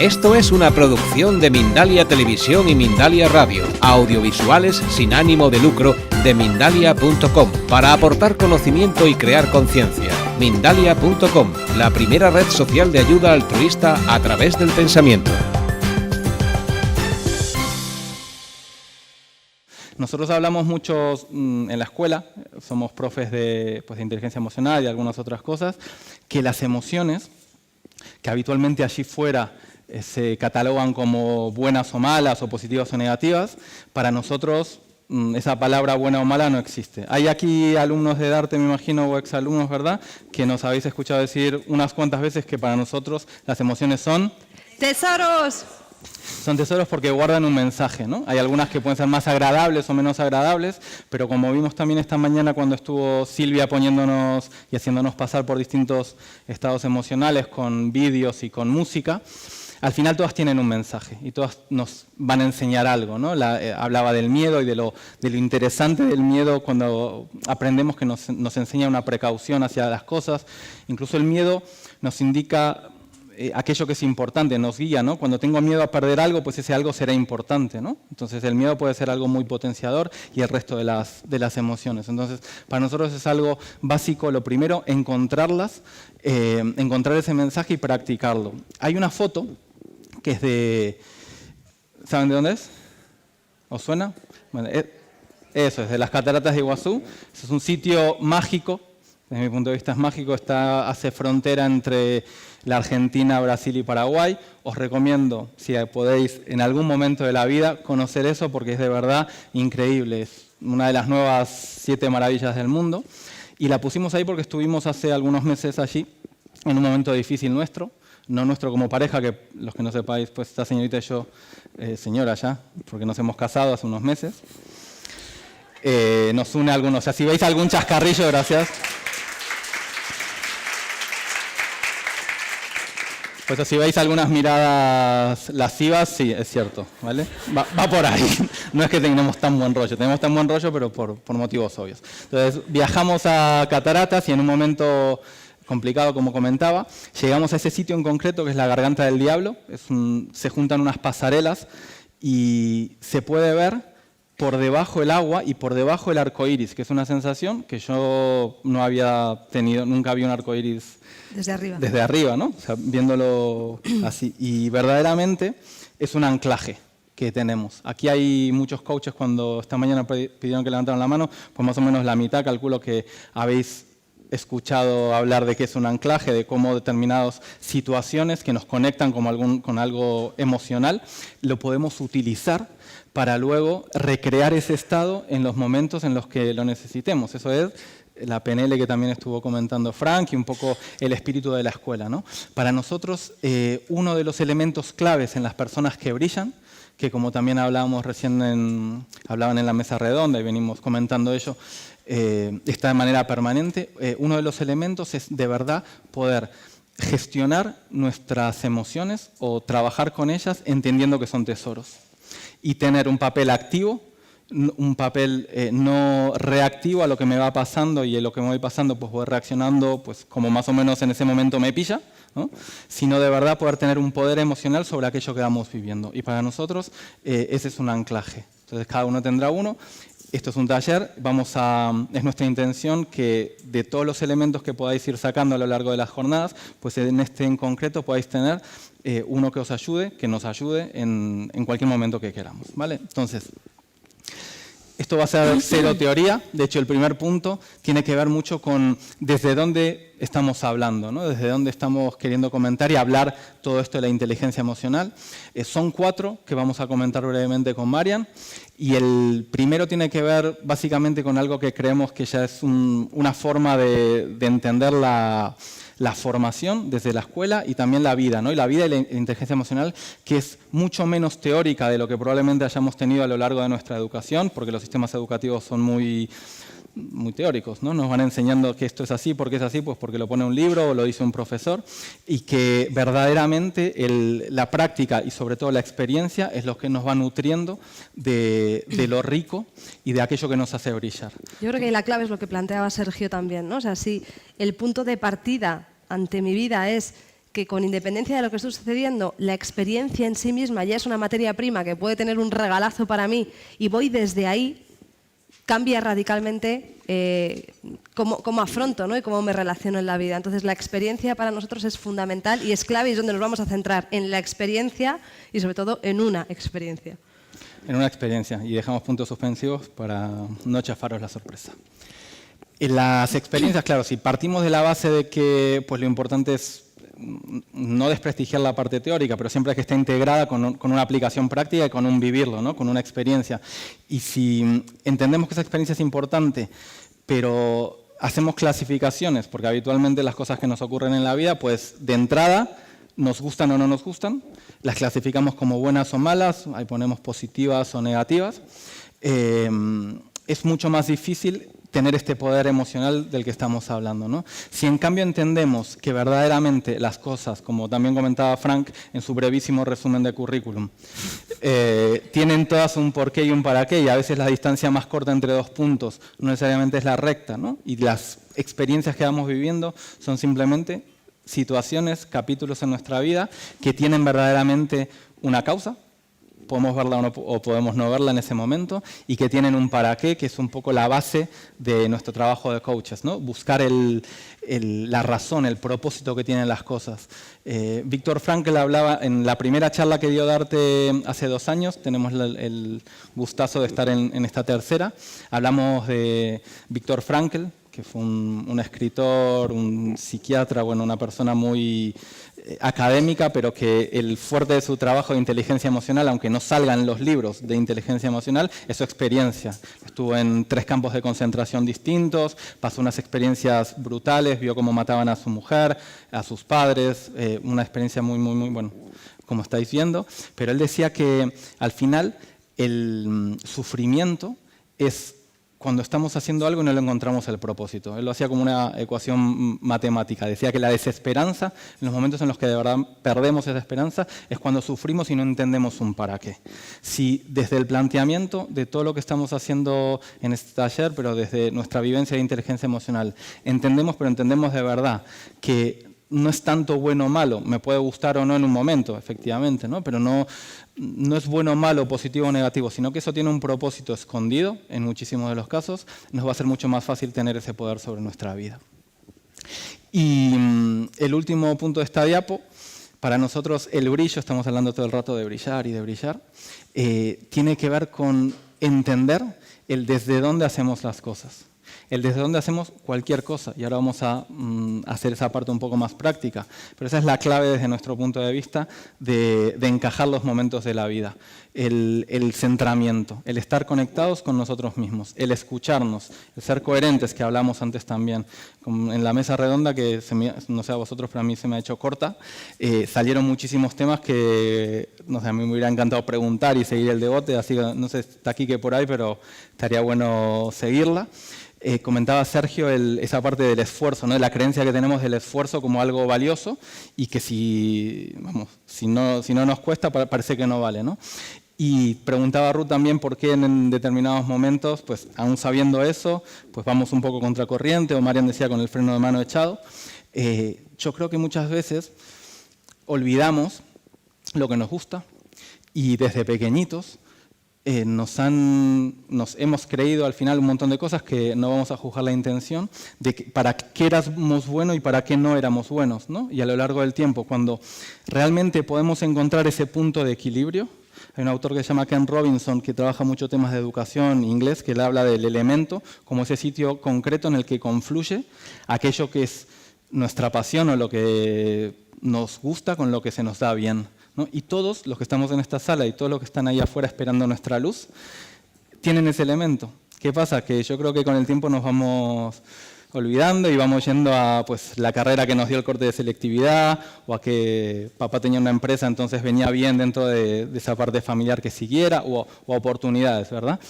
Esto es una producción de Mindalia Televisión y Mindalia Radio, audiovisuales sin ánimo de lucro de Mindalia.com, para aportar conocimiento y crear conciencia. Mindalia.com, la primera red social de ayuda altruista a través del pensamiento. Nosotros hablamos mucho en la escuela, somos profes de inteligencia emocional y algunas otras cosas, que las emociones, que habitualmente allí fuera se catalogan como buenas o malas, o positivas o negativas, para nosotros esa palabra buena o mala no existe. Hay aquí alumnos de Darte, me imagino, o exalumnos, ¿verdad?, que nos habéis escuchado decir unas cuantas veces que para nosotros las emociones son ¡tesoros! Son tesoros porque guardan un mensaje, ¿no? Hay algunas que pueden ser más agradables o menos agradables, pero como vimos también esta mañana cuando estuvo Silvia poniéndonos y haciéndonos pasar por distintos estados emocionales con vídeos y con música, al final todas tienen un mensaje y todas nos van a enseñar algo, ¿no? Hablaba del miedo y de lo interesante del miedo cuando aprendemos que nos enseña una precaución hacia las cosas. Incluso el miedo nos indica aquello que es importante, nos guía, ¿no? Cuando tengo miedo a perder algo, pues ese algo será importante, ¿no? Entonces el miedo puede ser algo muy potenciador y el resto de las emociones. Entonces para nosotros es algo básico, lo primero, encontrarlas, encontrar ese mensaje y practicarlo. Hay una foto que es de... ¿Saben de dónde es? ¿Os suena? Bueno, eso es de las Cataratas de Iguazú. Es un sitio mágico, desde mi punto de vista es mágico, hace frontera entre la Argentina, Brasil y Paraguay. Os recomiendo, si podéis en algún momento de la vida, conocer eso porque es de verdad increíble. Es una de las nuevas 7 maravillas del mundo. Y la pusimos ahí porque estuvimos hace algunos meses allí, en un momento difícil nuestro. No nuestro como pareja, que los que no sepáis, pues esta señorita y yo, señora ya, porque nos hemos casado hace unos meses. Nos une algunos, o sea, si veis algún chascarrillo, gracias. Pues si veis algunas miradas lascivas, sí, es cierto, ¿vale? Va por ahí. No es que tengamos tan buen rollo, tenemos tan buen rollo, pero por motivos obvios. Entonces, viajamos a Cataratas y en un momento complicado, como comentaba, llegamos a ese sitio en concreto que es la Garganta del Diablo. Se juntan unas pasarelas y se puede ver por debajo el agua y por debajo el arco iris, que es una sensación que yo no había tenido, nunca vi un arco iris desde arriba, ¿no? O sea, viéndolo así. Y verdaderamente es un anclaje que tenemos. Aquí hay muchos coaches, cuando esta mañana pidieron que levantaran la mano, pues más o menos la mitad, calculo que habéis escuchado hablar de qué es un anclaje, de cómo determinadas situaciones que nos conectan con algo emocional, lo podemos utilizar para luego recrear ese estado en los momentos en los que lo necesitemos. Eso es la PNL que también estuvo comentando Frank y un poco el espíritu de la escuela, ¿no? Para nosotros, uno de los elementos claves en las personas que brillan, que como también hablábamos recién, hablaban en la mesa redonda y venimos comentando ello, está de manera permanente. Uno de los elementos es de verdad poder gestionar nuestras emociones o trabajar con ellas entendiendo que son tesoros y tener un papel activo, un papel no reactivo a lo que me va pasando y en lo que me voy pasando pues voy reaccionando pues como más o menos en ese momento me pilla, ¿no? Sino de verdad poder tener un poder emocional sobre aquello que vamos viviendo. Y para nosotros ese es un anclaje. Entonces cada uno tendrá uno. Esto es un taller, es nuestra intención que de todos los elementos que podáis ir sacando a lo largo de las jornadas, pues en este en concreto podáis tener uno que os ayude, que nos ayude en cualquier momento que queramos, ¿vale? Entonces, esto va a ser cero teoría. De hecho, el primer punto tiene que ver mucho con desde dónde estamos hablando, ¿no? Desde dónde estamos queriendo comentar y hablar todo esto de la inteligencia emocional. Son 4 que vamos a comentar brevemente con Marian. Y el primero tiene que ver básicamente con algo que creemos que ya es una forma de entender la formación desde la escuela y también la vida, ¿no? Y la vida y la inteligencia emocional, que es mucho menos teórica de lo que probablemente hayamos tenido a lo largo de nuestra educación, porque los sistemas educativos son muy teóricos, ¿no? Nos van enseñando que esto es así, ¿por qué es así? Pues porque lo pone un libro o lo dice un profesor, y que verdaderamente la práctica y sobre todo la experiencia es lo que nos va nutriendo de lo rico y de aquello que nos hace brillar. Yo creo que la clave es lo que planteaba Sergio también, ¿no? O sea, si el punto de partida ante mi vida es que con independencia de lo que esté sucediendo, la experiencia en sí misma ya es una materia prima que puede tener un regalazo para mí y voy desde ahí, cambia radicalmente cómo afronto, ¿no? Y cómo me relaciono en la vida. Entonces, la experiencia para nosotros es fundamental y es clave y es donde nos vamos a centrar, en la experiencia y sobre todo en una experiencia. En una experiencia, y dejamos puntos suspensivos para no chafaros la sorpresa. En las experiencias, claro, si partimos de la base de que pues, lo importante es no desprestigiar la parte teórica, pero siempre que esté integrada con una aplicación práctica y con un vivirlo, ¿no? Con una experiencia. Y si entendemos que esa experiencia es importante, pero hacemos clasificaciones, porque habitualmente las cosas que nos ocurren en la vida, pues de entrada, nos gustan o no nos gustan, las clasificamos como buenas o malas, ahí ponemos positivas o negativas. Es mucho más difícil tener este poder emocional del que estamos hablando, ¿no? Si en cambio entendemos que verdaderamente las cosas, como también comentaba Frank en su brevísimo resumen de currículum, tienen todas un porqué y un para qué, y a veces la distancia más corta entre dos puntos no necesariamente es la recta, ¿no? Y las experiencias que vamos viviendo son simplemente situaciones, capítulos en nuestra vida que tienen verdaderamente una causa, podemos verla o podemos no verla en ese momento, y que tienen un para qué, que es un poco la base de nuestro trabajo de coaches, ¿no? Buscar la razón, el propósito que tienen las cosas. Viktor Frankl hablaba en la primera charla que dio Darte hace 2 años, tenemos el gustazo de estar en esta tercera, hablamos de Viktor Frankl, que fue un escritor, un psiquiatra, bueno, una persona muy académica, pero que el fuerte de su trabajo de inteligencia emocional, aunque no salgan los libros de inteligencia emocional, es su experiencia. Estuvo en 3 campos de concentración distintos, pasó unas experiencias brutales, vio cómo mataban a su mujer, a sus padres, una experiencia muy, bueno, como estáis viendo, pero él decía que al final el sufrimiento es cuando estamos haciendo algo y no le encontramos el propósito. Él lo hacía como una ecuación matemática. Decía que la desesperanza, en los momentos en los que de verdad perdemos esa esperanza, es cuando sufrimos y no entendemos un para qué. Si desde el planteamiento de todo lo que estamos haciendo en este taller, pero desde nuestra vivencia de inteligencia emocional, entendemos de verdad que no es tanto bueno o malo, me puede gustar o no en un momento, efectivamente, ¿no? Pero no es bueno o malo, positivo o negativo, sino que eso tiene un propósito escondido, en muchísimos de los casos, nos va a ser mucho más fácil tener ese poder sobre nuestra vida. Y el último punto de esta diapo, para nosotros el brillo, estamos hablando todo el rato de brillar y de brillar, tiene que ver con entender el desde dónde hacemos las cosas. El desde dónde hacemos cualquier cosa, y ahora vamos a hacer esa parte un poco más práctica, pero esa es la clave desde nuestro punto de vista de encajar los momentos de la vida, el centramiento, el estar conectados con nosotros mismos, el escucharnos, el ser coherentes, que hablamos antes también. En la mesa redonda, que no sé a vosotros, pero a mí se me ha hecho corta, salieron muchísimos temas que no sé, a mí me hubiera encantado preguntar y seguir el debate, así que no sé, está aquí que por ahí, pero estaría bueno seguirla. Comentaba Sergio esa parte del esfuerzo, ¿no? De la creencia que tenemos del esfuerzo como algo valioso y que si no nos cuesta parece que no vale, ¿no? Y preguntaba a Ruth también por qué en determinados momentos, pues aún sabiendo eso, pues vamos un poco contracorriente, o Marian decía con el freno de mano echado. Yo creo que muchas veces olvidamos lo que nos gusta y desde pequeñitos nos hemos creído al final un montón de cosas que no vamos a juzgar la intención de para qué éramos buenos y para qué no éramos buenos, ¿no? Y a lo largo del tiempo, cuando realmente podemos encontrar ese punto de equilibrio, hay un autor que se llama Ken Robinson que trabaja mucho temas de educación inglés, que le habla del elemento como ese sitio concreto en el que confluye aquello que es nuestra pasión o lo que nos gusta con lo que se nos da bien, ¿no? Y todos los que estamos en esta sala y todos los que están ahí afuera esperando nuestra luz tienen ese elemento. ¿Qué pasa? Que yo creo que con el tiempo nos vamos olvidando y vamos yendo a pues, la carrera que nos dio el corte de selectividad, o a que papá tenía una empresa, entonces venía bien dentro de esa parte familiar que siguiera, o a oportunidades, ¿verdad?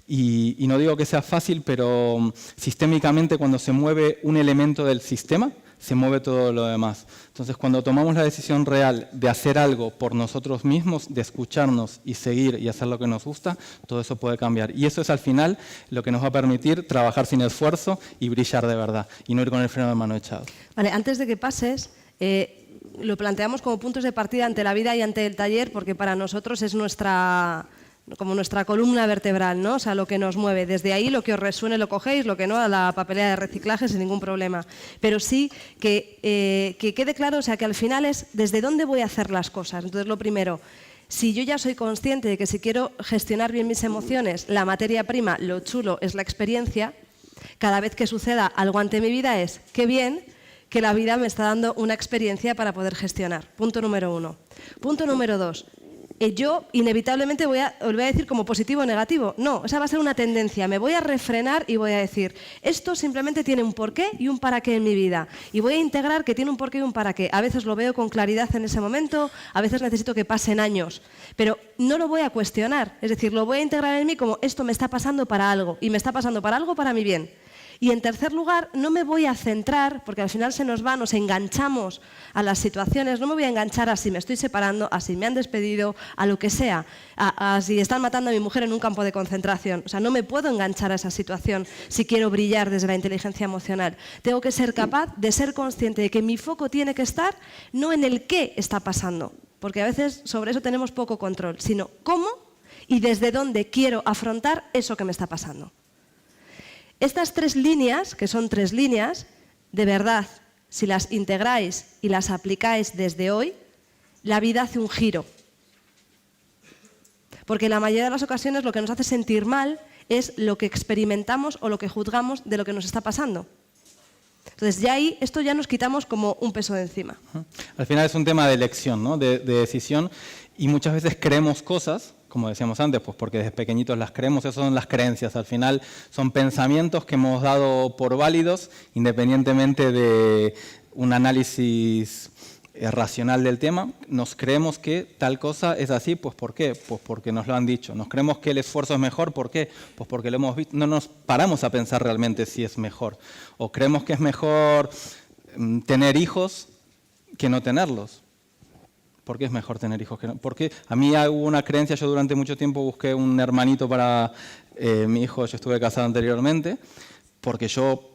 Y no digo que sea fácil, pero sistémicamente cuando se mueve un elemento del sistema, se mueve todo lo demás. Entonces, cuando tomamos la decisión real de hacer algo por nosotros mismos, de escucharnos y seguir y hacer lo que nos gusta, todo eso puede cambiar. Y eso es al final lo que nos va a permitir trabajar sin esfuerzo y brillar de verdad, y no ir con el freno de mano echado. Vale, antes de que pases, lo planteamos como puntos de partida ante la vida y ante el taller, porque para nosotros es como nuestra columna vertebral, ¿no? O sea, lo que nos mueve. Desde ahí lo que os resuene lo cogéis, lo que no, a la papelera de reciclaje sin ningún problema. Pero sí que quede claro, o sea, que al final es desde dónde voy a hacer las cosas. Entonces, lo primero, si yo ya soy consciente de que si quiero gestionar bien mis emociones, la materia prima, lo chulo, es la experiencia, cada vez que suceda algo ante mi vida es, qué bien que la vida me está dando una experiencia para poder gestionar. Punto número 1. Punto número 2. Yo inevitablemente os voy a decir como positivo o negativo. No, esa va a ser una tendencia. Me voy a refrenar y voy a decir, esto simplemente tiene un porqué y un para qué en mi vida. Y voy a integrar que tiene un porqué y un para qué. A veces lo veo con claridad en ese momento, a veces necesito que pasen años. Pero no lo voy a cuestionar. Es decir, lo voy a integrar en mí como esto me está pasando para algo. Y me está pasando para algo para mi bien. Y en tercer lugar, no me voy a centrar, porque al final nos enganchamos a las situaciones, no me voy a enganchar a si me estoy separando, a si me han despedido, a lo que sea, a si están matando a mi mujer en un campo de concentración. O sea, no me puedo enganchar a esa situación si quiero brillar desde la inteligencia emocional. Tengo que ser capaz de ser consciente de que mi foco tiene que estar no en el qué está pasando, porque a veces sobre eso tenemos poco control, sino cómo y desde dónde quiero afrontar eso que me está pasando. Estas 3 líneas, que son 3 líneas, de verdad, si las integráis y las aplicáis desde hoy, la vida hace un giro. Porque en la mayoría de las ocasiones lo que nos hace sentir mal es lo que experimentamos o lo que juzgamos de lo que nos está pasando. Entonces, ya ahí, esto ya nos quitamos como un peso de encima. Al final es un tema de elección, ¿no? de decisión, y muchas veces creemos cosas, como decíamos antes, pues porque desde pequeñitos las creemos, esas son las creencias, al final son pensamientos que hemos dado por válidos, independientemente de un análisis racional del tema. Nos creemos que tal cosa es así, pues ¿por qué? Pues porque nos lo han dicho. Nos creemos que el esfuerzo es mejor, ¿por qué? Pues porque lo hemos visto. No nos paramos a pensar realmente si es mejor. O creemos que es mejor tener hijos que no tenerlos. ¿Por qué es mejor tener hijos que no? Porque a mí hubo una creencia, yo durante mucho tiempo busqué un hermanito para mi hijo, yo estuve casado anteriormente, porque yo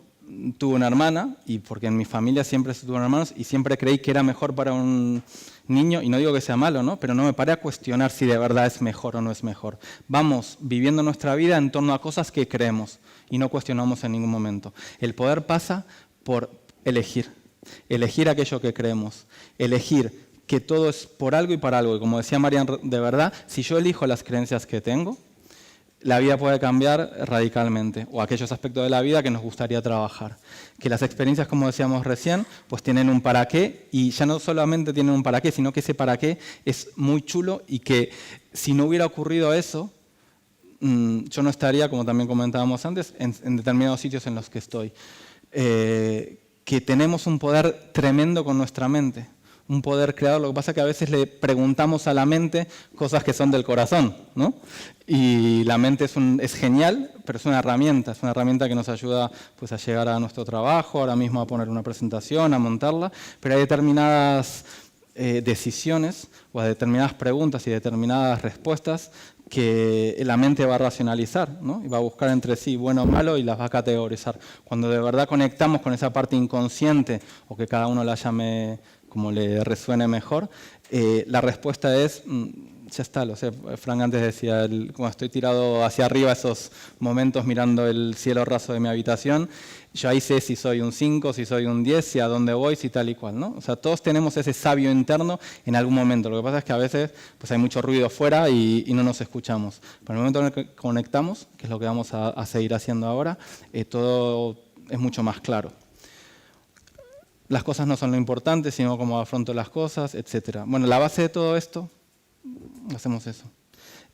tuve una hermana y porque en mi familia siempre se tuvieron hermanos y siempre creí que era mejor para un niño, y no digo que sea malo, ¿no? Pero no me paré a cuestionar si de verdad es mejor o no es mejor. Vamos viviendo nuestra vida en torno a cosas que creemos y no cuestionamos en ningún momento. El poder pasa por elegir aquello que creemos, elegir que todo es por algo y para algo. Y como decía Marian, de verdad, si yo elijo las creencias que tengo, la vida puede cambiar radicalmente, o aquellos aspectos de la vida que nos gustaría trabajar. Que las experiencias, como decíamos recién, pues tienen un para qué, y ya no solamente tienen un para qué, sino que ese para qué es muy chulo, y que si no hubiera ocurrido eso, yo no estaría, como también comentábamos antes, en determinados sitios en los que estoy. Que tenemos un poder tremendo con nuestra mente. Un poder creador. Lo que pasa es que a veces le preguntamos a la mente cosas que son del corazón, ¿no? Y la mente es genial, pero es una herramienta que nos ayuda pues, a llegar a nuestro trabajo, ahora mismo a poner una presentación, a montarla, pero hay determinadas decisiones o a determinadas preguntas y determinadas respuestas que la mente va a racionalizar, ¿no? Y va a buscar entre sí bueno o malo y las va a categorizar. Cuando de verdad conectamos con esa parte inconsciente, o que cada uno la llame como le resuene mejor, la respuesta es, ya está, lo sé, Frank antes decía, cuando estoy tirado hacia arriba esos momentos mirando el cielo raso de mi habitación, yo ahí sé si soy un 5, si soy un 10, si a dónde voy, si tal y cual, ¿no? O sea, todos tenemos ese sabio interno en algún momento. Lo que pasa es que a veces pues hay mucho ruido fuera y no nos escuchamos. Pero en el momento en el que conectamos, que es lo que vamos a seguir haciendo ahora, todo es mucho más claro. Las cosas no son lo importante, sino cómo afronto las cosas, etc. Bueno, la base de todo esto, hacemos eso,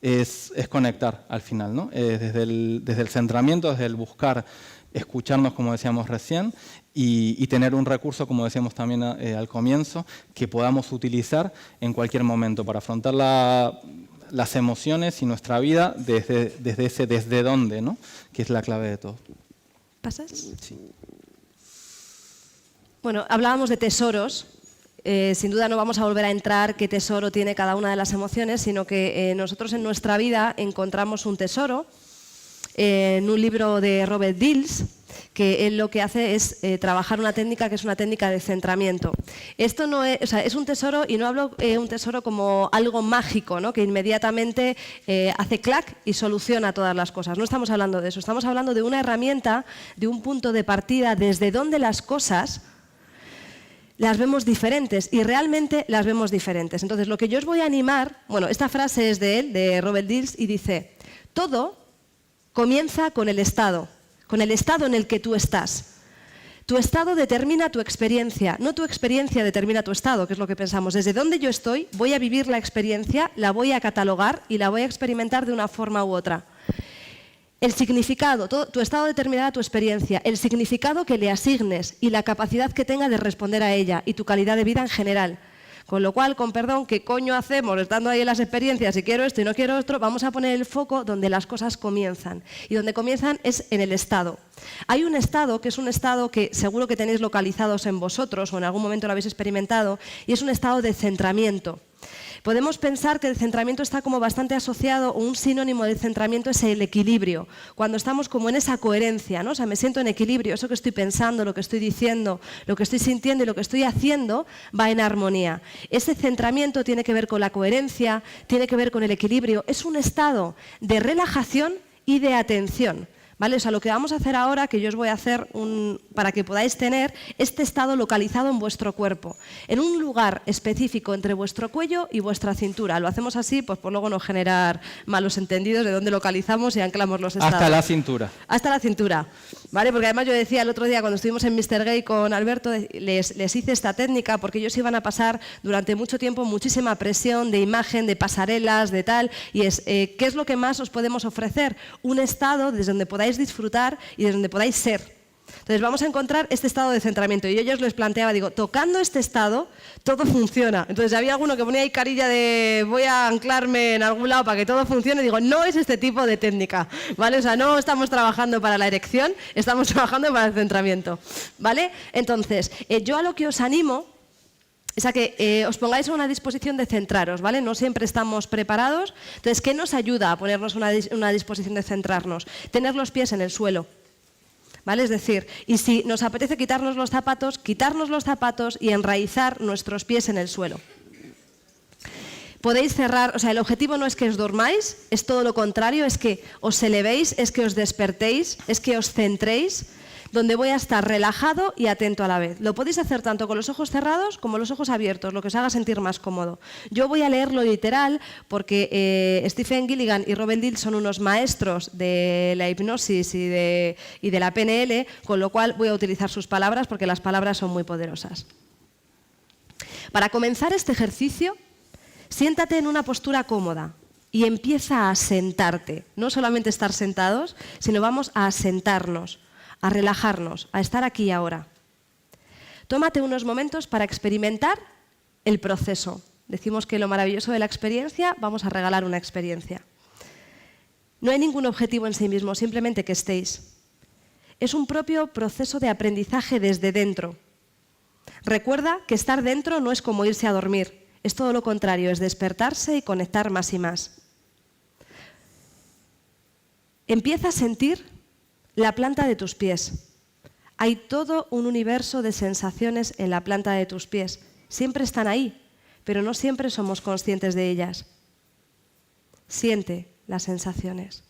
es conectar al final, ¿no? Desde el centramiento, desde el buscar escucharnos, como decíamos recién, y tener un recurso, como decíamos también al comienzo, que podamos utilizar en cualquier momento para afrontar las emociones y nuestra vida desde ese desde dónde, ¿no? Que es la clave de todo. ¿Pasas? Sí. Bueno, hablábamos de tesoros. Sin duda no vamos a volver a entrar qué tesoro tiene cada una de las emociones, sino que nosotros en nuestra vida encontramos un tesoro en un libro de Robert Dills, que él lo que hace es trabajar una técnica que es una técnica de centramiento. Esto no es, o sea, es un tesoro, y no hablo un tesoro como algo mágico, ¿no?, que inmediatamente hace clac y soluciona todas las cosas. No estamos hablando de eso, estamos hablando de una herramienta, de un punto de partida desde donde las cosas las vemos diferentes, y realmente las vemos diferentes. Entonces, lo que yo os voy a animar, bueno, esta frase es de él, de Robert Dills, y dice: todo comienza con el estado en el que tú estás. Tu estado determina tu experiencia, no tu experiencia determina tu estado, que es lo que pensamos. Desde donde yo estoy, voy a vivir la experiencia, la voy a catalogar y la voy a experimentar de una forma u otra. El significado, tu estado determinará tu experiencia, el significado que le asignes y la capacidad que tenga de responder a ella, y tu calidad de vida en general. Con lo cual, con perdón, ¿qué coño hacemos estando ahí en las experiencias? Si quiero esto y no quiero otro, vamos a poner el foco donde las cosas comienzan. Y donde comienzan es en el estado. Hay un estado que es un estado que seguro que tenéis localizados en vosotros o en algún momento lo habéis experimentado, y es un estado de centramiento. Podemos pensar que el centramiento está como bastante asociado, o un sinónimo del centramiento es el equilibrio, cuando estamos como en esa coherencia, ¿no? O sea, me siento en equilibrio, eso que estoy pensando, lo que estoy diciendo, lo que estoy sintiendo y lo que estoy haciendo va en armonía. Ese centramiento tiene que ver con la coherencia, tiene que ver con el equilibrio, es un estado de relajación y de atención. ¿Vale? O sea, lo que vamos a hacer ahora, que yo os voy a hacer para que podáis tener este estado localizado en vuestro cuerpo, en un lugar específico entre vuestro cuello y vuestra cintura. Lo hacemos así, pues por luego no generar malos entendidos de dónde localizamos y anclamos los estados. Hasta la cintura. Hasta la cintura, ¿vale? Porque además yo decía el otro día cuando estuvimos en Mr. Gay con Alberto, les hice esta técnica porque ellos iban a pasar durante mucho tiempo muchísima presión de imagen, de pasarelas, de tal, y es, ¿qué es lo que más os podemos ofrecer? Un estado desde donde podáis disfrutar y desde donde podáis ser. Entonces vamos a encontrar este estado de centramiento, y yo os les planteaba, digo, tocando este estado todo funciona. Entonces había alguno que ponía ahí carilla de voy a anclarme en algún lado para que todo funcione, y digo, no es este tipo de técnica, ¿vale? O sea, no estamos trabajando para la erección, estamos trabajando para el centramiento, ¿vale? Entonces, yo a lo que os animo es a que os pongáis a una disposición de centraros, ¿vale? No siempre estamos preparados. Entonces, ¿qué nos ayuda a ponernos una disposición de centrarnos? Tener los pies en el suelo, ¿vale? Es decir, y si nos apetece quitarnos los zapatos y enraizar nuestros pies en el suelo. Podéis cerrar, o sea, el objetivo no es que os durmáis, es todo lo contrario, es que os elevéis, es que os despertéis, es que os centréis, donde voy a estar relajado y atento a la vez. Lo podéis hacer tanto con los ojos cerrados como los ojos abiertos, lo que os haga sentir más cómodo. Yo voy a leerlo literal porque Stephen Gilligan y Robert Dills son unos maestros de la hipnosis y de la PNL, con lo cual voy a utilizar sus palabras porque las palabras son muy poderosas. Para comenzar este ejercicio, siéntate en una postura cómoda y empieza a sentarte. No solamente estar sentados, sino vamos a sentarnos, a relajarnos, a estar aquí y ahora. Tómate unos momentos para experimentar el proceso. Decimos que lo maravilloso de la experiencia, vamos a regalar una experiencia. No hay ningún objetivo en sí mismo, simplemente que estéis. Es un propio proceso de aprendizaje desde dentro. Recuerda que estar dentro no es como irse a dormir, es todo lo contrario, es despertarse y conectar más y más. Empieza a sentir la planta de tus pies. Hay todo un universo de sensaciones en la planta de tus pies. Siempre están ahí, pero no siempre somos conscientes de ellas. Siente las sensaciones.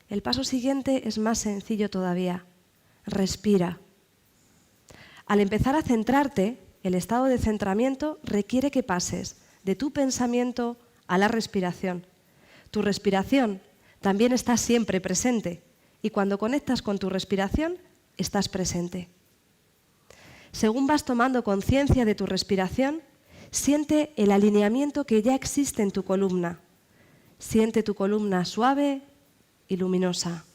El paso siguiente es más sencillo todavía. Respira. Al empezar a centrarte, el estado de centramiento requiere que pases de tu pensamiento a la respiración. Tu respiración también está siempre presente. Y cuando conectas con tu respiración, estás presente. Según vas tomando conciencia de tu respiración, siente el alineamiento que ya existe en tu columna. Siente tu columna suave y luminosa.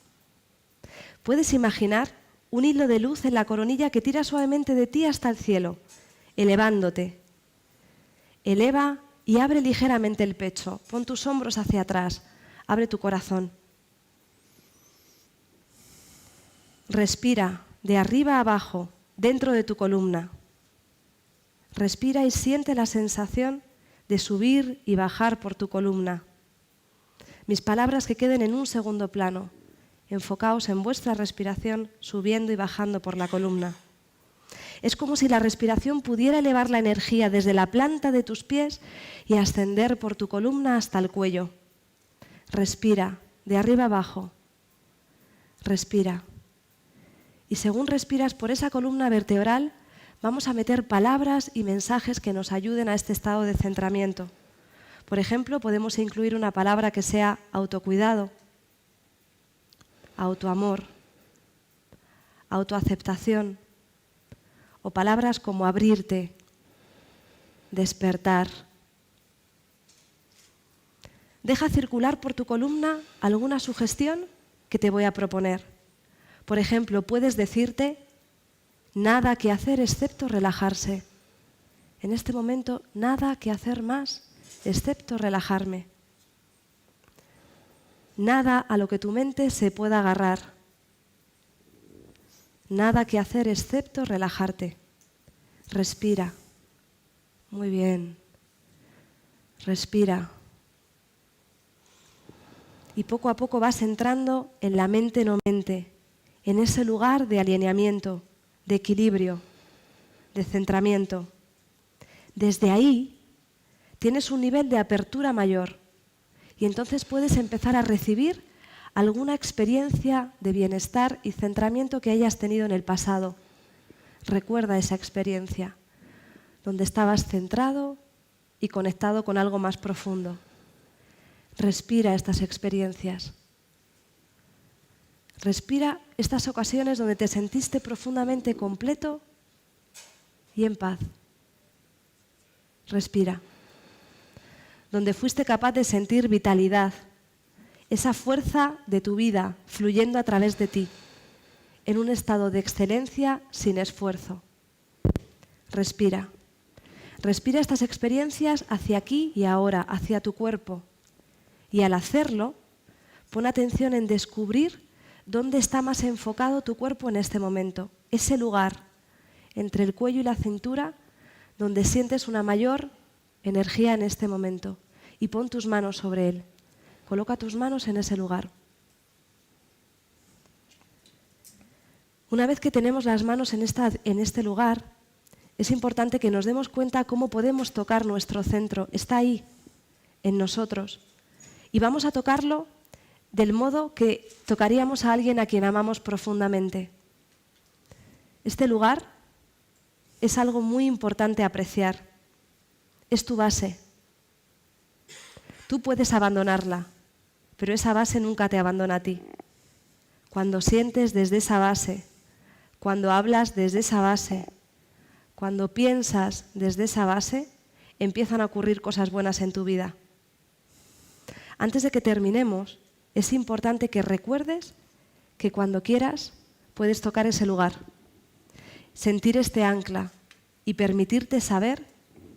Puedes imaginar un hilo de luz en la coronilla que tira suavemente de ti hasta el cielo, elevándote. Eleva y abre ligeramente el pecho. Pon tus hombros hacia atrás. Abre tu corazón. Respira de arriba a abajo, dentro de tu columna. Respira y siente la sensación de subir y bajar por tu columna. Mis palabras que queden en un segundo plano. Enfocaos en vuestra respiración subiendo y bajando por la columna. Es como si la respiración pudiera elevar la energía desde la planta de tus pies y ascender por tu columna hasta el cuello. Respira, de arriba abajo. Respira. Y según respiras por esa columna vertebral, vamos a meter palabras y mensajes que nos ayuden a este estado de centramiento. Por ejemplo, podemos incluir una palabra que sea autocuidado, autoamor, autoaceptación, o palabras como abrirte, despertar. Deja circular por tu columna alguna sugestión que te voy a proponer. Por ejemplo, puedes decirte, nada que hacer excepto relajarse. En este momento, nada que hacer más excepto relajarme. Nada a lo que tu mente se pueda agarrar. Nada que hacer excepto relajarte. Respira. Muy bien. Respira. Y poco a poco vas entrando en la mente no mente, en ese lugar de alineamiento, de equilibrio, de centramiento. Desde ahí tienes un nivel de apertura mayor y entonces puedes empezar a recibir alguna experiencia de bienestar y centramiento que hayas tenido en el pasado. Recuerda esa experiencia, donde estabas centrado y conectado con algo más profundo. Respira estas experiencias. Respira estas ocasiones donde te sentiste profundamente completo y en paz. Respira. Donde fuiste capaz de sentir vitalidad, esa fuerza de tu vida fluyendo a través de ti, en un estado de excelencia sin esfuerzo. Respira. Respira estas experiencias hacia aquí y ahora, hacia tu cuerpo. Y al hacerlo, pon atención en descubrir dónde está más enfocado tu cuerpo en este momento. Ese lugar entre el cuello y la cintura donde sientes una mayor energía en este momento. Y pon tus manos sobre él. Coloca tus manos en ese lugar. Una vez que tenemos las manos en este lugar, es importante que nos demos cuenta cómo podemos tocar nuestro centro. Está ahí, en nosotros. Y vamos a tocarlo del modo que tocaríamos a alguien a quien amamos profundamente. Este lugar es algo muy importante a apreciar. Es tu base. Tú puedes abandonarla, pero esa base nunca te abandona a ti. Cuando sientes desde esa base, cuando hablas desde esa base, cuando piensas desde esa base, empiezan a ocurrir cosas buenas en tu vida. Antes de que terminemos, es importante que recuerdes que cuando quieras puedes tocar ese lugar, sentir este ancla y permitirte saber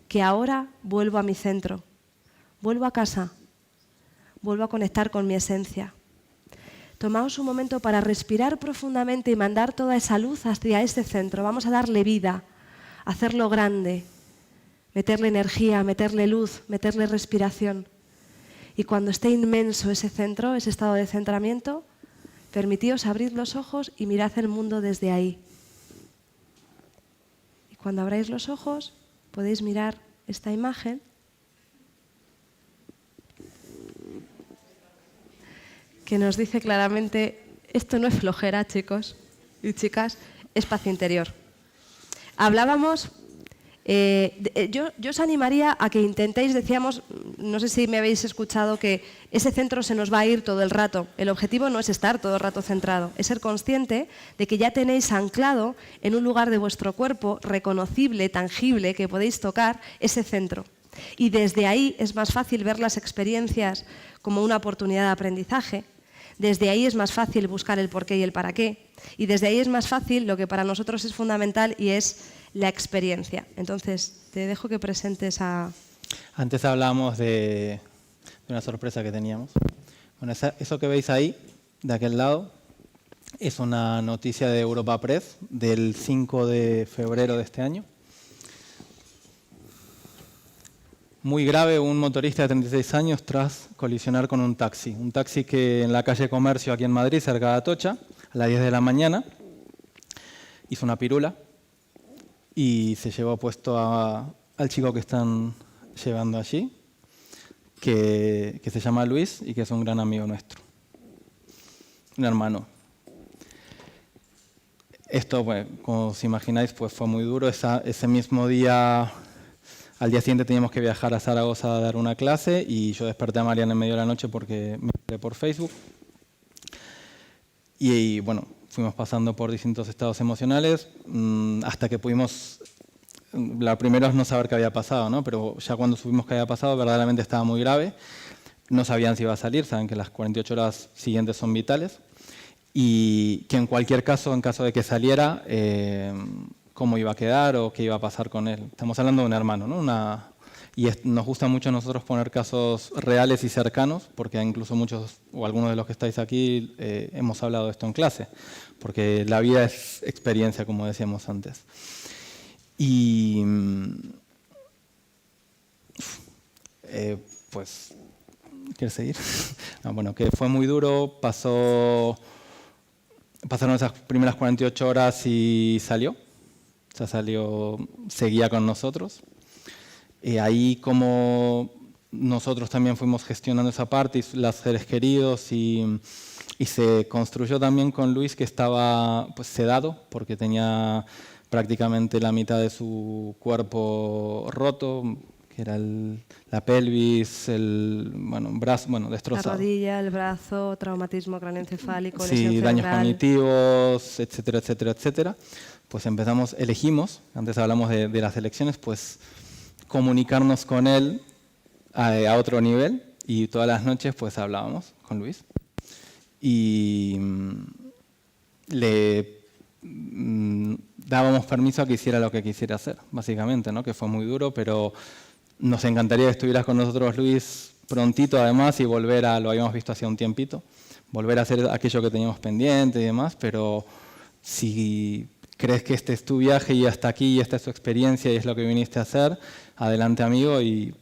que ahora vuelvo a mi centro, vuelvo a casa, vuelvo a conectar con mi esencia. Tomaos un momento para respirar profundamente y mandar toda esa luz hacia ese centro. Vamos a darle vida, hacerlo grande, meterle energía, meterle luz, meterle respiración. Y cuando esté inmenso ese centro, ese estado de centramiento, permitíos abrir los ojos y mirad el mundo desde ahí. Y cuando abráis los ojos, podéis mirar esta imagen que nos dice claramente, esto no es flojera, chicos y chicas, es paz interior. Hablábamos... yo os animaría a que intentéis, decíamos, no sé si me habéis escuchado, que ese centro se nos va a ir todo el rato. El objetivo no es estar todo el rato centrado, es ser consciente de que ya tenéis anclado en un lugar de vuestro cuerpo reconocible, tangible, que podéis tocar ese centro. Y desde ahí es más fácil ver las experiencias como una oportunidad de aprendizaje. Desde ahí es más fácil buscar el porqué y el para qué. Y desde ahí es más fácil lo que para nosotros es fundamental y es la experiencia. Entonces, te dejo que presentes a... Antes hablábamos de una sorpresa que teníamos. Bueno, eso que veis ahí, de aquel lado, es una noticia de Europa Press del 5 de febrero de este año. muy grave un motorista de 36 años tras colisionar con un taxi. Un taxi que en la calle Comercio, aquí en Madrid, cerca de Atocha, a las 10 de la mañana, hizo una pirula y se llevó puesto al chico que están llevando allí, que se llama Luis y que es un gran amigo nuestro, un hermano. Esto, bueno, como os imagináis, pues fue muy duro. Ese mismo día, al día siguiente teníamos que viajar a Zaragoza a dar una clase y yo desperté a Mariana en medio de la noche porque me enteré por Facebook. Y bueno, fuimos pasando por distintos estados emocionales hasta que pudimos, la primera es no saber qué había pasado, ¿no? Pero ya cuando supimos qué había pasado, verdaderamente estaba muy grave. No sabían si iba a salir, saben que las 48 horas siguientes son vitales. Y que en cualquier caso, en caso de que saliera, cómo iba a quedar o qué iba a pasar con él. Estamos hablando de un hermano, ¿no? Nos gusta mucho a nosotros poner casos reales y cercanos, porque incluso muchos o algunos de los que estáis aquí hemos hablado de esto en clase, porque la vida es experiencia, como decíamos antes. Y pues, ¿quieres seguir? No, bueno, que fue muy duro, pasaron esas primeras 48 horas y salió. O sea, seguía con nosotros. Ahí como nosotros también fuimos gestionando esa parte, y los seres queridos, y se construyó también con Luis, que estaba pues sedado, porque tenía prácticamente la mitad de su cuerpo roto, que era la pelvis, el brazo, destrozado. La rodilla, el brazo, traumatismo craneoencefálico, sí, lesión daños cerebral. cognitivos, etcétera, etcétera, etcétera. Pues elegimos, antes hablamos de las elecciones, pues comunicarnos con él a otro nivel, y todas las noches pues hablábamos con Luis y le dábamos permiso a que hiciera lo que quisiera hacer, básicamente, ¿no? Que fue muy duro, pero nos encantaría que estuvieras con nosotros, Luis, prontito además, y lo habíamos visto hace un tiempito, volver a hacer aquello que teníamos pendiente y demás, pero si crees que este es tu viaje y hasta aquí, y esta es tu experiencia y es lo que viniste a hacer, adelante, amigo. Y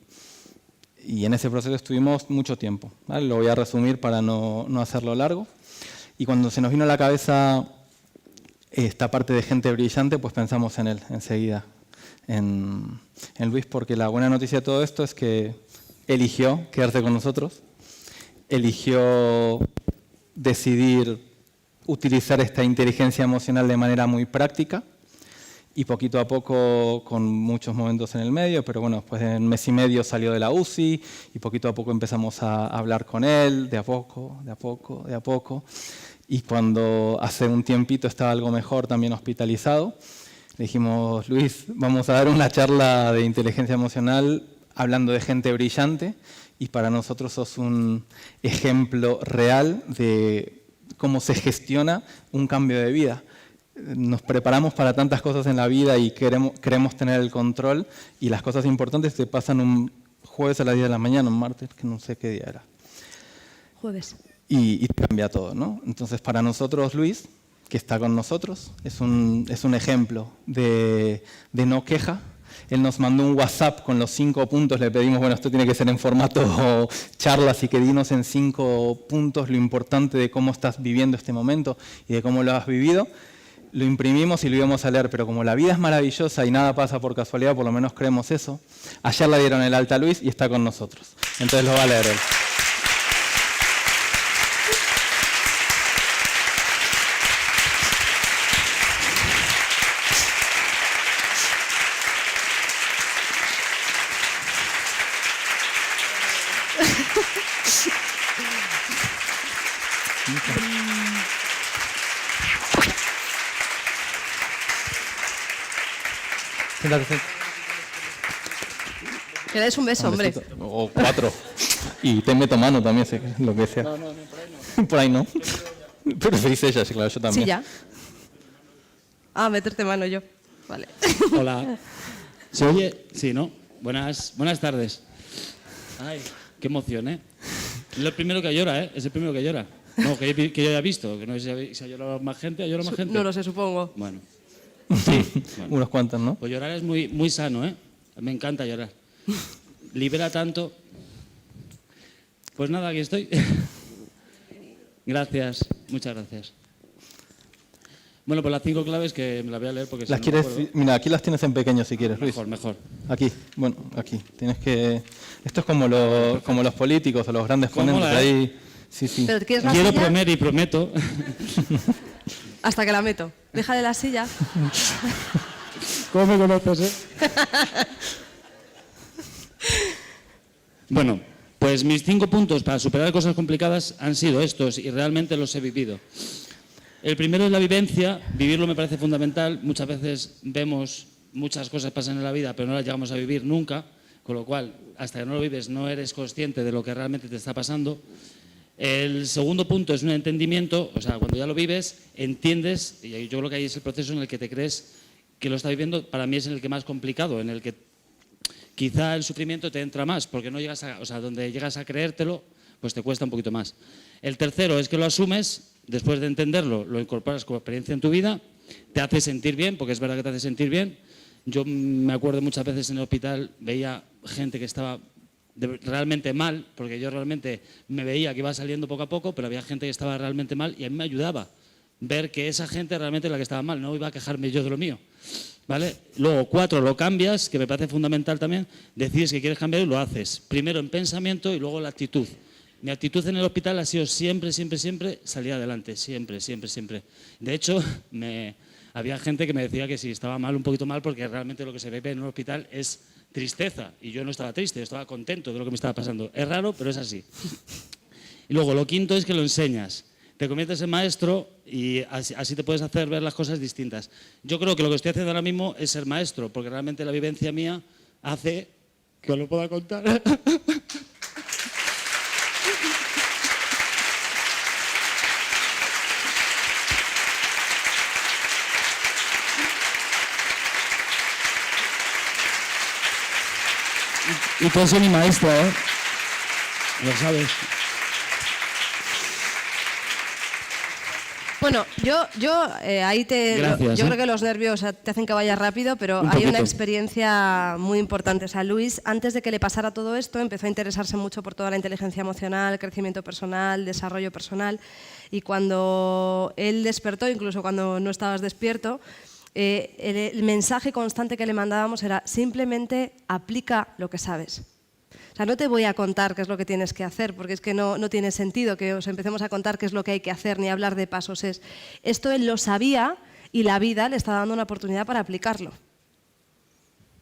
en ese proceso estuvimos mucho tiempo, ¿vale? Lo voy a resumir para no hacerlo largo. Y cuando se nos vino a la cabeza esta parte de gente brillante, pues pensamos en él enseguida, en Luis, porque la buena noticia de todo esto es que eligió quedarse con nosotros, eligió decidir utilizar esta inteligencia emocional de manera muy práctica, y poquito a poco, con muchos momentos en el medio, pero bueno, después de un mes y medio salió de la UCI y poquito a poco empezamos a hablar con él, de a poco, de a poco, de a poco. Y cuando hace un tiempito estaba algo mejor, también hospitalizado, le dijimos: Luis, vamos a dar una charla de inteligencia emocional hablando de gente brillante, y para nosotros sos un ejemplo real de cómo se gestiona un cambio de vida. Nos preparamos para tantas cosas en la vida y queremos tener el control, y las cosas importantes te pasan un jueves a las 10 de la mañana, un martes, que no sé qué día era. Jueves. Y te cambia todo, ¿no? Entonces, para nosotros, Luis, que está con nosotros, es un ejemplo de no queja. Él nos mandó un WhatsApp con los 5 puntos, le pedimos, bueno, esto tiene que ser en formato charla, así que dinos en 5 puntos lo importante de cómo estás viviendo este momento y de cómo lo has vivido. Lo imprimimos y lo íbamos a leer, pero como la vida es maravillosa y nada pasa por casualidad, por lo menos creemos eso, ayer le dieron el alta a Luis y está con nosotros. Entonces lo va a leer él. Que le des un beso, hombre. O 4. Y te meto mano también, lo que sea. No, por ahí no. Por ahí no. Pero se dice ella, sí, claro, yo también. Sí, ya. Ah, meterte mano yo. Vale. Hola. ¿Se oye? Sí, ¿no? Buenas tardes. Ay, qué emoción, ¿eh? Es el primero que llora, ¿eh? Es el primero que llora. No, que yo haya visto. Que no sé si ha llorado más gente. ¿Ha llorado más gente? No lo sé, supongo. Bueno. Sí, bueno. Unos cuantos, ¿no? Pues llorar es muy, muy sano, ¿eh? Me encanta llorar. libera tanto. Pues nada, aquí estoy. Gracias, muchas gracias. Bueno, pues las 5 claves que me las voy a leer porque si ¿Las no quieres? me acuerdo. Mira, aquí las tienes en pequeño si quieres, Luis. Mejor. Aquí, bueno, aquí. Tienes que... Esto es como los políticos o los grandes ¿Cómo ponentes la, ahí. Sí. ¿Pero te quieres la Quiero silla? prometer y prometo. Hasta que la meto. Déjale la silla. ¿Cómo me conoces, Bueno, pues mis 5 puntos para superar cosas complicadas han sido estos y realmente los he vivido. El primero es la vivencia. Vivirlo me parece fundamental. Muchas veces vemos muchas cosas pasan en la vida, pero no las llegamos a vivir nunca, con lo cual, hasta que no lo vives, no eres consciente de lo que realmente te está pasando. El segundo punto es un entendimiento, o sea, cuando ya lo vives, entiendes, y yo creo que ahí es el proceso en el que te crees que lo está viviendo. Para mí es en el que más complicado, en el que quizá el sufrimiento te entra más, porque no llegas a, o sea, donde llegas a creértelo, pues te cuesta un poquito más. El tercero es que lo asumes, después de entenderlo, lo incorporas como experiencia en tu vida, te hace sentir bien, porque es verdad que te hace sentir bien. Yo me acuerdo muchas veces en el hospital, veía gente que estaba realmente mal, porque yo realmente me veía que iba saliendo poco a poco, pero había gente que estaba realmente mal y a mí me ayudaba ver que esa gente realmente es la que estaba mal, no iba a quejarme yo de lo mío. ¿Vale? Luego, 4, lo cambias, que me parece fundamental también, decides que quieres cambiar y lo haces. Primero en pensamiento y luego la actitud. Mi actitud en el hospital ha sido siempre salir adelante, siempre. De hecho, había gente que me decía que si estaba mal, un poquito mal, porque realmente lo que se ve en un hospital es tristeza, y yo no estaba triste, yo estaba contento de lo que me estaba pasando. Es raro, pero es así. Y luego, lo quinto es que lo enseñas. Te conviertes en maestro y así te puedes hacer ver las cosas distintas. Yo creo que lo que estoy haciendo ahora mismo es ser maestro, porque realmente la vivencia mía hace que os lo pueda contar. Y tú eres mi maestra, ¿eh? Lo sabes. Bueno, Gracias, yo creo que los nervios te hacen que vayas rápido, pero hay una experiencia muy importante. O sea, Luis, antes de que le pasara todo esto, empezó a interesarse mucho por toda la inteligencia emocional, crecimiento personal, desarrollo personal, y cuando él despertó, incluso cuando no estabas despierto, el mensaje constante que le mandábamos era: simplemente aplica lo que sabes. O sea, no te voy a contar qué es lo que tienes que hacer, porque es que no tiene sentido que os empecemos a contar qué es lo que hay que hacer, ni hablar de pasos. Esto él lo sabía y la vida le está dando una oportunidad para aplicarlo.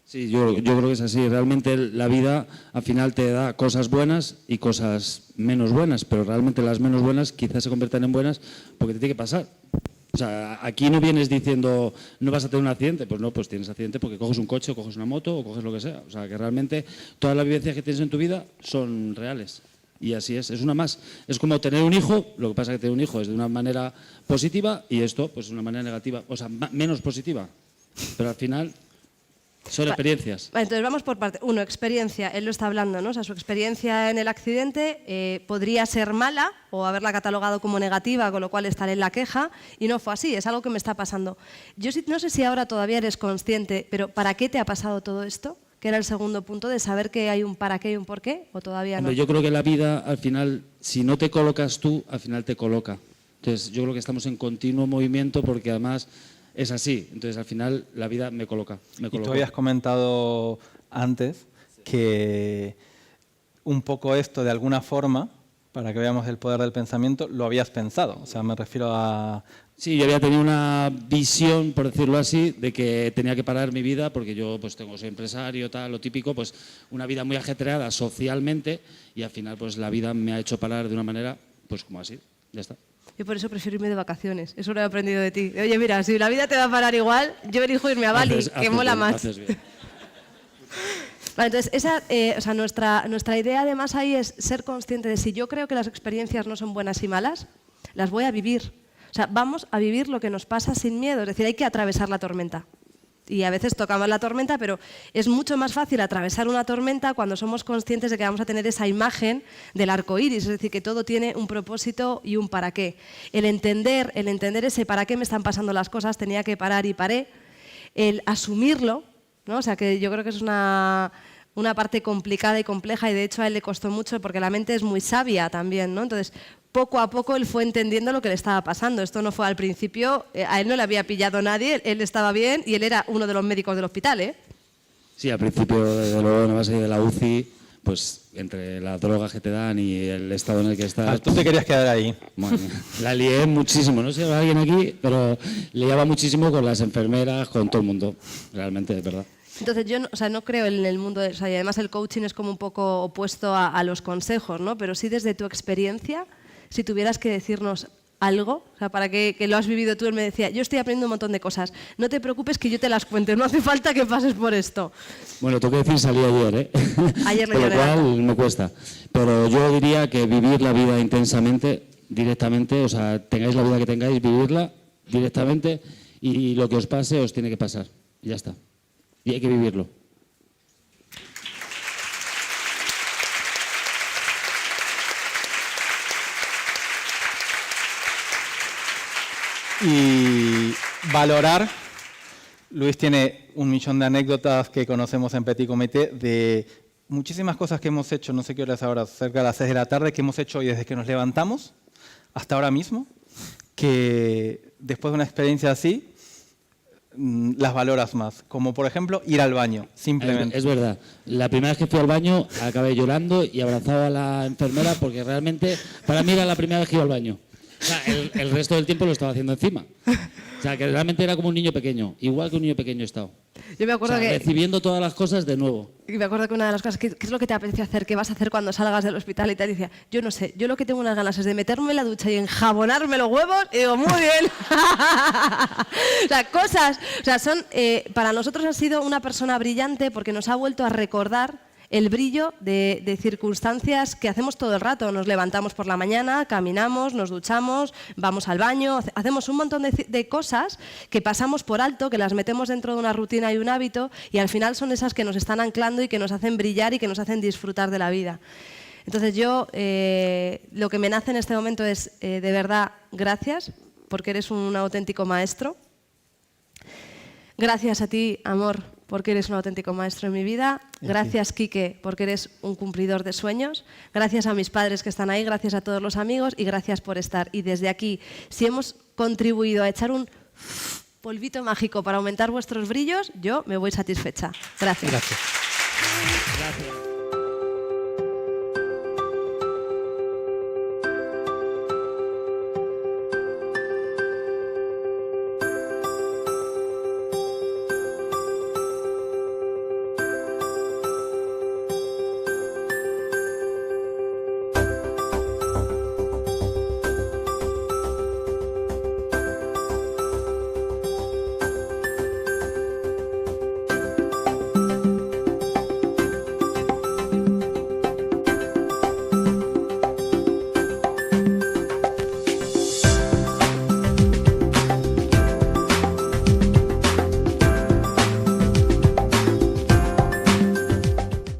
Sí, yo creo que es así. Realmente la vida al final te da cosas buenas y cosas menos buenas, pero realmente las menos buenas quizás se conviertan en buenas porque te tiene que pasar. O sea, aquí no vienes diciendo no vas a tener un accidente, pues no, pues tienes accidente porque coges un coche o coges una moto o coges lo que sea. O sea, que realmente todas las vivencias que tienes en tu vida son reales. Y así es una más. Es como tener un hijo, lo que pasa es que tener un hijo es de una manera positiva y esto pues de una manera negativa, o sea, menos positiva. Pero al final son experiencias. Vale, entonces vamos por parte. 1, experiencia. Él lo está hablando, ¿no? O sea, su experiencia en el accidente podría ser mala o haberla catalogado como negativa, con lo cual estar en la queja, y no fue así, es algo que me está pasando. Yo no sé si ahora todavía eres consciente, pero ¿para qué te ha pasado todo esto? Que era el segundo punto, de saber que hay un para qué y un por qué, o todavía no. Hombre, yo creo que la vida, al final, si no te colocas tú, al final te coloca. Entonces, yo creo que estamos en continuo movimiento porque además es así. Entonces, al final, la vida me coloca. Y tú habías comentado antes que un poco esto, de alguna forma, para que veamos el poder del pensamiento, lo habías pensado. O sea, me refiero a... Sí, yo había tenido una visión, por decirlo así, de que tenía que parar mi vida porque yo pues soy empresario, tal, lo típico, pues una vida muy ajetreada socialmente, y al final pues la vida me ha hecho parar de una manera pues como así, ya está. Yo por eso prefiero irme de vacaciones, eso lo he aprendido de ti. Oye, mira, si la vida te va a parar igual, yo elijo irme a Bali, que mola más. Haces bien. Vale, entonces, o sea, nuestra idea además ahí es ser consciente de si yo creo que las experiencias no son buenas y malas, las voy a vivir. O sea, vamos a vivir lo que nos pasa sin miedo, es decir, hay que atravesar la tormenta. Y a veces tocamos la tormenta, pero es mucho más fácil atravesar una tormenta cuando somos conscientes de que vamos a tener esa imagen del arco iris, es decir, que todo tiene un propósito y un para qué. El entender ese para qué me están pasando las cosas, tenía que parar y paré. El asumirlo, ¿no? O sea, que yo creo que es una una parte complicada y compleja, y de hecho a él le costó mucho porque la mente es muy sabia también, ¿no? Entonces, poco a poco él fue entendiendo lo que le estaba pasando. Esto no fue al principio, a él no le había pillado nadie, él estaba bien y él era uno de los médicos del hospital, ¿eh? Sí, al principio, desde luego, no vas a ir de la UCI, pues entre las drogas que te dan y el estado en el que estás... Tú te querías quedar ahí. Bueno, la lié muchísimo, no sé si habrá alguien aquí, pero liaba muchísimo con las enfermeras, con todo el mundo, realmente, es verdad. Entonces yo no creo en el mundo, y además el coaching es como un poco opuesto a los consejos, ¿no? Pero sí desde tu experiencia, si tuvieras que decirnos algo, o sea, para que lo has vivido tú, él me decía, yo estoy aprendiendo un montón de cosas, no te preocupes que yo te las cuente, no hace falta que pases por esto. Bueno, tengo que decir, salí ayer, ¿eh? Ayer Con lo cual me cuesta. Pero yo diría que vivir la vida intensamente, directamente, o sea, tengáis la vida que tengáis, vivirla directamente y lo que os pase os tiene que pasar. Y ya está. Y hay que vivirlo. Y valorar, Luis tiene 1 millón de anécdotas que conocemos en Petit Comité de muchísimas cosas que hemos hecho, no sé qué hora es ahora, cerca de las 6 de la tarde, que hemos hecho hoy desde que nos levantamos hasta ahora mismo, que después de una experiencia así, las valoras más. Como por ejemplo ir al baño, simplemente. Es verdad. La primera vez que fui al baño acabé llorando y abrazado a la enfermera porque realmente para mí era la primera vez que iba al baño. O sea, el resto del tiempo lo estaba haciendo encima. O sea, que realmente era como un niño pequeño, igual que un niño pequeño he estado. Yo me acuerdo recibiendo todas las cosas de nuevo. Y me acuerdo que una de las cosas, ¿qué es lo que te apetece hacer? ¿Qué vas a hacer cuando salgas del hospital? Y te decía, yo no sé, yo lo que tengo unas ganas es de meterme en la ducha y enjabonarme los huevos. Y digo, muy bien. O sea, cosas, o sea, son, para nosotros ha sido una persona brillante porque nos ha vuelto a recordar el brillo de circunstancias que hacemos todo el rato. Nos levantamos por la mañana, caminamos, nos duchamos, vamos al baño, hacemos un montón de cosas que pasamos por alto, que las metemos dentro de una rutina y un hábito, y al final son esas que nos están anclando y que nos hacen brillar y que nos hacen disfrutar de la vida. Entonces yo lo que me nace en este momento es, de verdad, gracias, porque eres un auténtico maestro. Gracias a ti, amor, porque eres un auténtico maestro en mi vida. Gracias, Quique, porque eres un cumplidor de sueños. Gracias a mis padres que están ahí, gracias a todos los amigos y gracias por estar. Y desde aquí, si hemos contribuido a echar un polvito mágico para aumentar vuestros brillos, yo me voy satisfecha. Gracias. Gracias. Gracias.